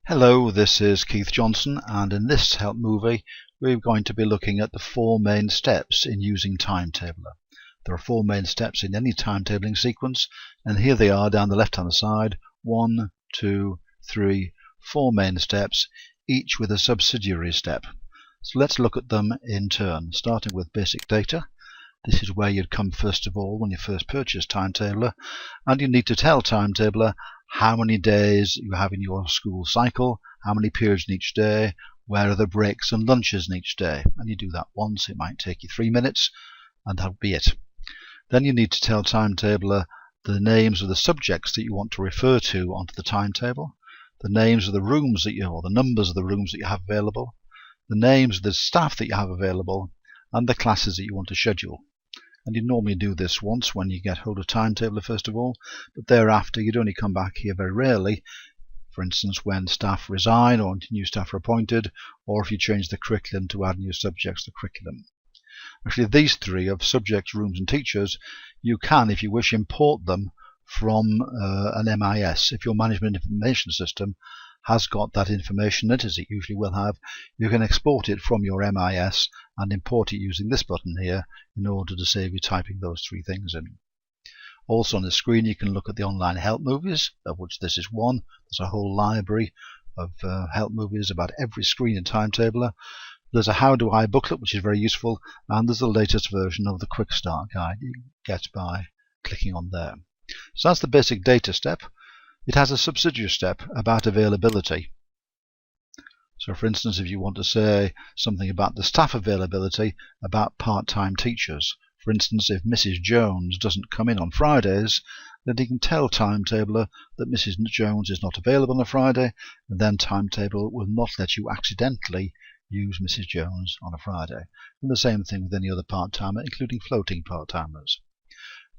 Hello, this is Keith Johnson, and in this help movie we're going to be looking at the four main steps in using Timetabler. There are four main steps in any timetabling sequence, and here they are down the left hand side. 1, 2, 3, 4 main steps, each with a subsidiary step. So let's look at them in turn, starting with basic data. This is where you'd come first of all when you first purchase Timetabler, and you need to tell Timetabler how many days you have in your school cycle, how many periods in each day, where are the breaks and lunches in each day. And you do that once. It might take you 3 minutes, and that'll be it. Then you need to tell Timetabler the names of the subjects that you want to refer to onto the timetable, the names of the rooms that or the numbers of the rooms that you have available, the names of the staff that you have available, and the classes that you want to schedule. And you normally do this once when you get hold of Timetabler first of all, but thereafter you'd only come back here very rarely. For instance, when staff resign or new staff are appointed, or if you change the curriculum to add new subjects to the curriculum. Actually, these three of subjects, rooms and teachers, you can, if you wish, import them from an MIS. If your management information system has got that information in it, as it usually will have, you can export it from your MIS and import it using this button here in order to save you typing those three things in. Also on the screen you can look at the online help movies, of which this is one. There's a whole library of help movies about every screen in Timetabler. There's a How Do I booklet, which is very useful, and there's the latest version of the Quick Start Guide you can get by clicking on there. So that's the basic data step. It has a subsidiary step about availability. So for instance, if you want to say something about the staff availability about part-time teachers, for instance, if Mrs. Jones doesn't come in on Fridays, then you can tell Timetabler that Mrs. Jones is not available on a Friday, and then Timetabler will not let you accidentally use Mrs. Jones on a Friday. And the same thing with any other part-timer, including floating part-timers.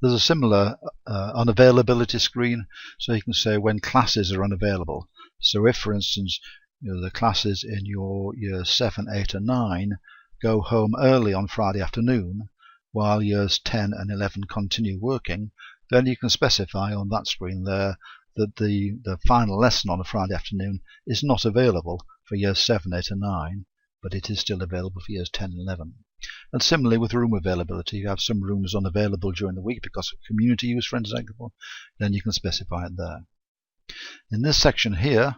There's a similar unavailability screen, so you can say when classes are unavailable. So if, for instance, the classes in your years 7, 8 and 9 go home early on Friday afternoon, while years 10 and 11 continue working, then you can specify on that screen there that the final lesson on a Friday afternoon is not available for years 7, 8 and 9, but it is still available for years 10 and 11. And similarly with room availability, you have some rooms unavailable during the week because of community use, for example, then you can specify it there. In this section here,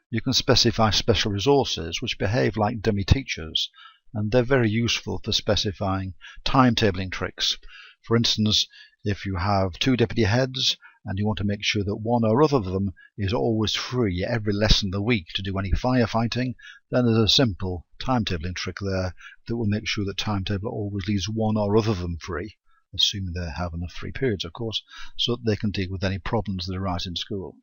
you can specify special resources which behave like dummy teachers, and they're very useful for specifying timetabling tricks. For instance, if you have 2 deputy heads and you want to make sure that one or other of them is always free every lesson of the week to do any firefighting, then there's a simple timetabling trick there that will make sure that Timetabler always leaves one or other of them free, assuming they have enough free periods, of course, so that they can deal with any problems that arise in school.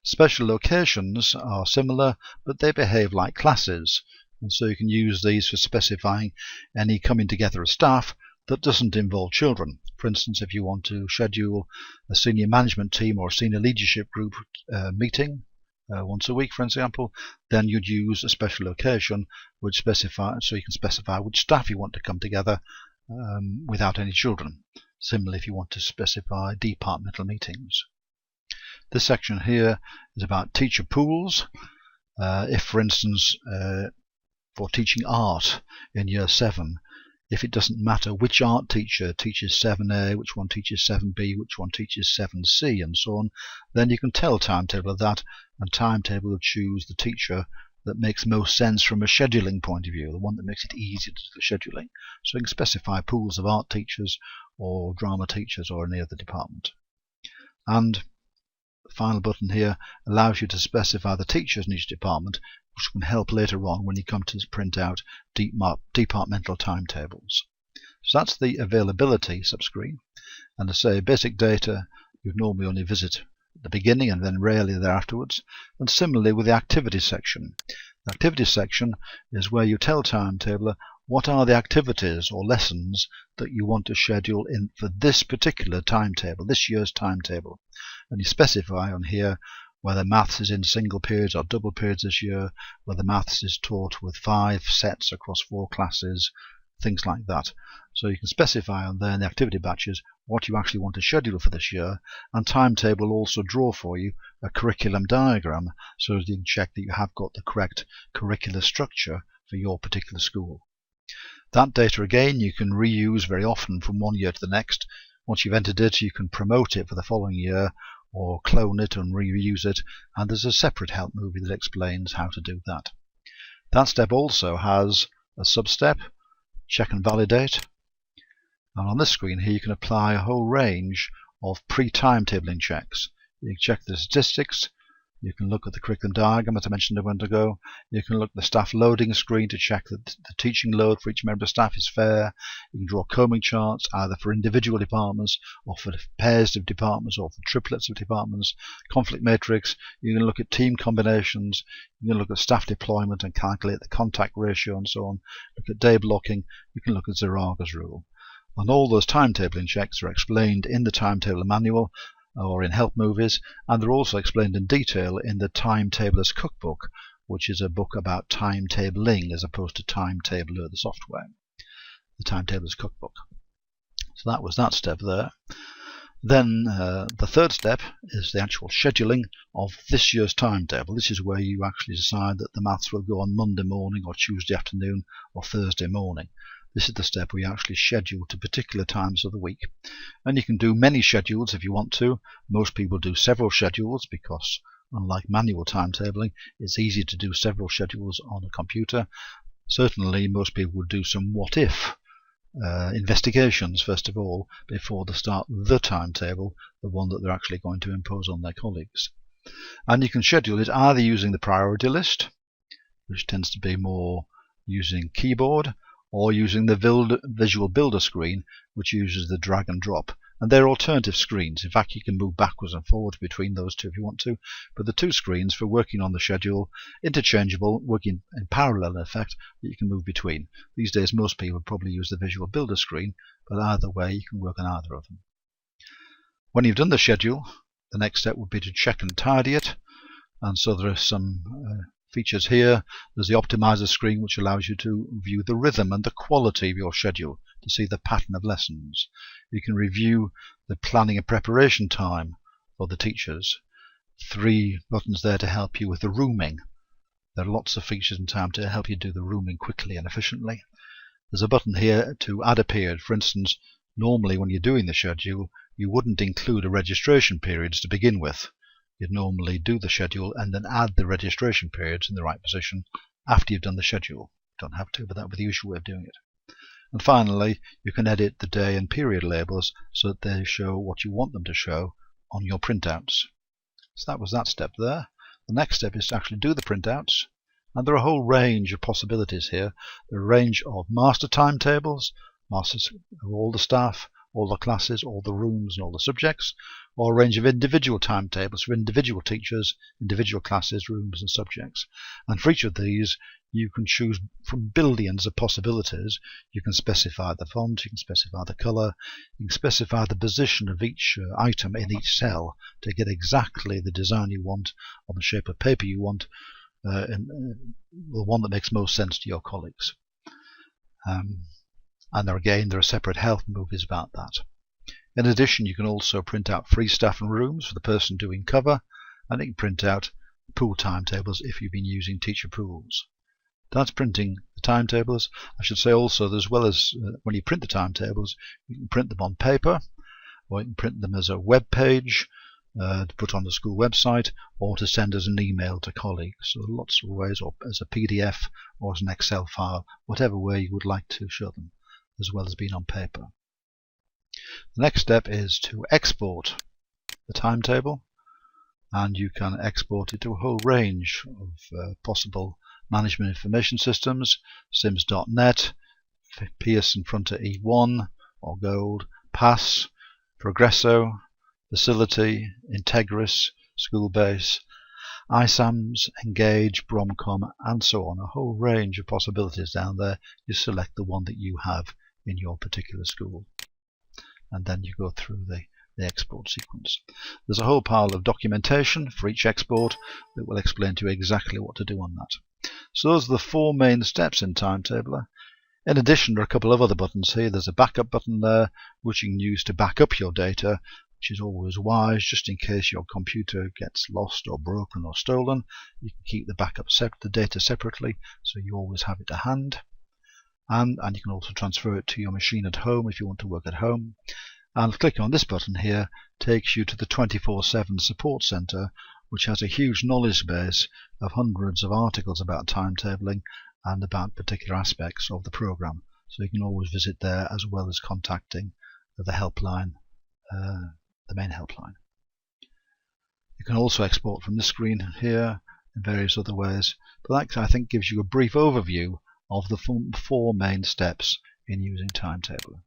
Special locations are similar, but they behave like classes, and so you can use these for specifying any coming together of staff that doesn't involve children. For instance, if you want to schedule a senior management team or a senior leadership group meeting once a week, for example, then you'd use a special location which so you can specify which staff you want to come together without any children. Similarly, if you want to specify departmental meetings. This section here is about teacher pools. If, for instance, for teaching art in year 7, if it doesn't matter which art teacher teaches 7A, which one teaches 7B, which one teaches 7C, and so on, then you can tell Timetabler that, and Timetabler will choose the teacher that makes most sense from a scheduling point of view, the one that makes it easy to do the scheduling. So you can specify pools of art teachers or drama teachers or any other department. And the final button here allows you to specify the teachers in each department, which can help later on when you come to print out departmental timetables. So that's the availability subscreen. And to say basic data, you'd normally only visit at the beginning and then rarely there afterwards. And similarly with the activity section. The activity section is where you tell Timetabler what are the activities or lessons that you want to schedule in for this particular timetable, this year's timetable. And you specify on here whether maths is in single periods or double periods this year, whether maths is taught with 5 sets across 4 classes, things like that. So you can specify on there in the activity batches what you actually want to schedule for this year, and Timetable will also draw for you a curriculum diagram so that you can check that you have got the correct curricular structure for your particular school. That data again you can reuse very often from one year to the next. Once you've entered it, you can promote it for the following year or clone it and reuse it, and there's a separate help movie that explains how to do that. That step also has a sub-step, check and validate, and on this screen here you can apply a whole range of pre-timetabling checks. You can check the statistics, you can look at the curriculum diagram as I mentioned a moment ago, you can look at the staff loading screen to check that the teaching load for each member of staff is fair, you can draw combing charts either for individual departments or for pairs of departments or for triplets of departments, conflict matrix, you can look at team combinations, you can look at staff deployment and calculate the contact ratio and so on, look at day blocking, you can look at Zaraga's rule. And all those timetabling checks are explained in the Timetabler manual or in HelpMovies, and they're also explained in detail in the Timetabler's Cookbook, which is a book about timetabling as opposed to TimeTabler, the software. The Timetabler's Cookbook. So that was that step there. Then the third step is the actual scheduling of this year's timetable. This is where you actually decide that the maths will go on Monday morning or Tuesday afternoon or Thursday morning. This is the step where you actually schedule to particular times of the week. And you can do many schedules if you want to. Most people do several schedules because, unlike manual timetabling, it's easy to do several schedules on a computer. Certainly most people would do some what-if investigations first of all before they start the timetable, the one that they're actually going to impose on their colleagues. And you can schedule it either using the priority list, which tends to be more using keyboard, or using the visual builder screen, which uses the drag and drop. And they're alternative screens. In fact, you can move backwards and forwards between those two if you want to. But the two screens for working on the schedule, interchangeable, working in parallel in effect, that you can move between. These days most people probably use the visual builder screen, but either way you can work on either of them. When you've done the schedule, the next step would be to check and tidy it. And so there are some features here. There's the optimizer screen, which allows you to view the rhythm and the quality of your schedule, to see the pattern of lessons. You can review the planning and preparation time for the teachers. 3 buttons there to help you with the rooming. There are lots of features in time to help you do the rooming quickly and efficiently. There's a button here to add a period. For instance, normally when you're doing the schedule, you wouldn't include a registration periods to begin with. You'd normally do the schedule and then add the registration periods in the right position after you've done the schedule. You don't have to, but that would be the usual way of doing it. And finally, you can edit the day and period labels so that they show what you want them to show on your printouts. So that was that step there. The next step is to actually do the printouts. And there are a whole range of possibilities here. There are a range of master timetables, masters of all the staff, all the classes, all the rooms and all the subjects, or a range of individual timetables for individual teachers, individual classes, rooms and subjects. And for each of these you can choose from billions of possibilities. You can specify the font, you can specify the colour, you can specify the position of each item in each cell to get exactly the design you want, or the shape of paper you want, the one that makes most sense to your colleagues. And there again, there are separate help movies about that. In addition, you can also print out free staff and rooms for the person doing cover, and you can print out pool timetables if you've been using teacher pools. That's printing the timetables. I should say also that as well as when you print the timetables, you can print them on paper, or you can print them as a web page to put on the school website, or to send as an email to colleagues. So lots of ways, or as a PDF or as an Excel file, whatever way you would like to show them, as well as being on paper. The next step is to export the timetable, and you can export it to a whole range of possible management information systems: sims.net, Pearson Frontier E1 or Gold, PASS, Progresso, Facility, Integris, Schoolbase, ISAMS, Engage, Bromcom, and so on. A whole range of possibilities down there. You select the one that you have in your particular school, and then you go through the export sequence. There's a whole pile of documentation for each export that will explain to you exactly what to do on that. So those are the 4 main steps in Timetabler. In addition, there are a couple of other buttons here. There's a backup button there, which you can use to back up your data, which is always wise, just in case your computer gets lost or broken or stolen. You can keep the data separately, so you always have it to hand. And you can also transfer it to your machine at home if you want to work at home. And clicking on this button here takes you to the 24/7 support center, which has a huge knowledge base of hundreds of articles about timetabling and about particular aspects of the program. So you can always visit there, as well as contacting the helpline, the main helpline. You can also export from this screen here in various other ways, but that, I think, gives you a brief overview of the 4 main steps in using Timetabler.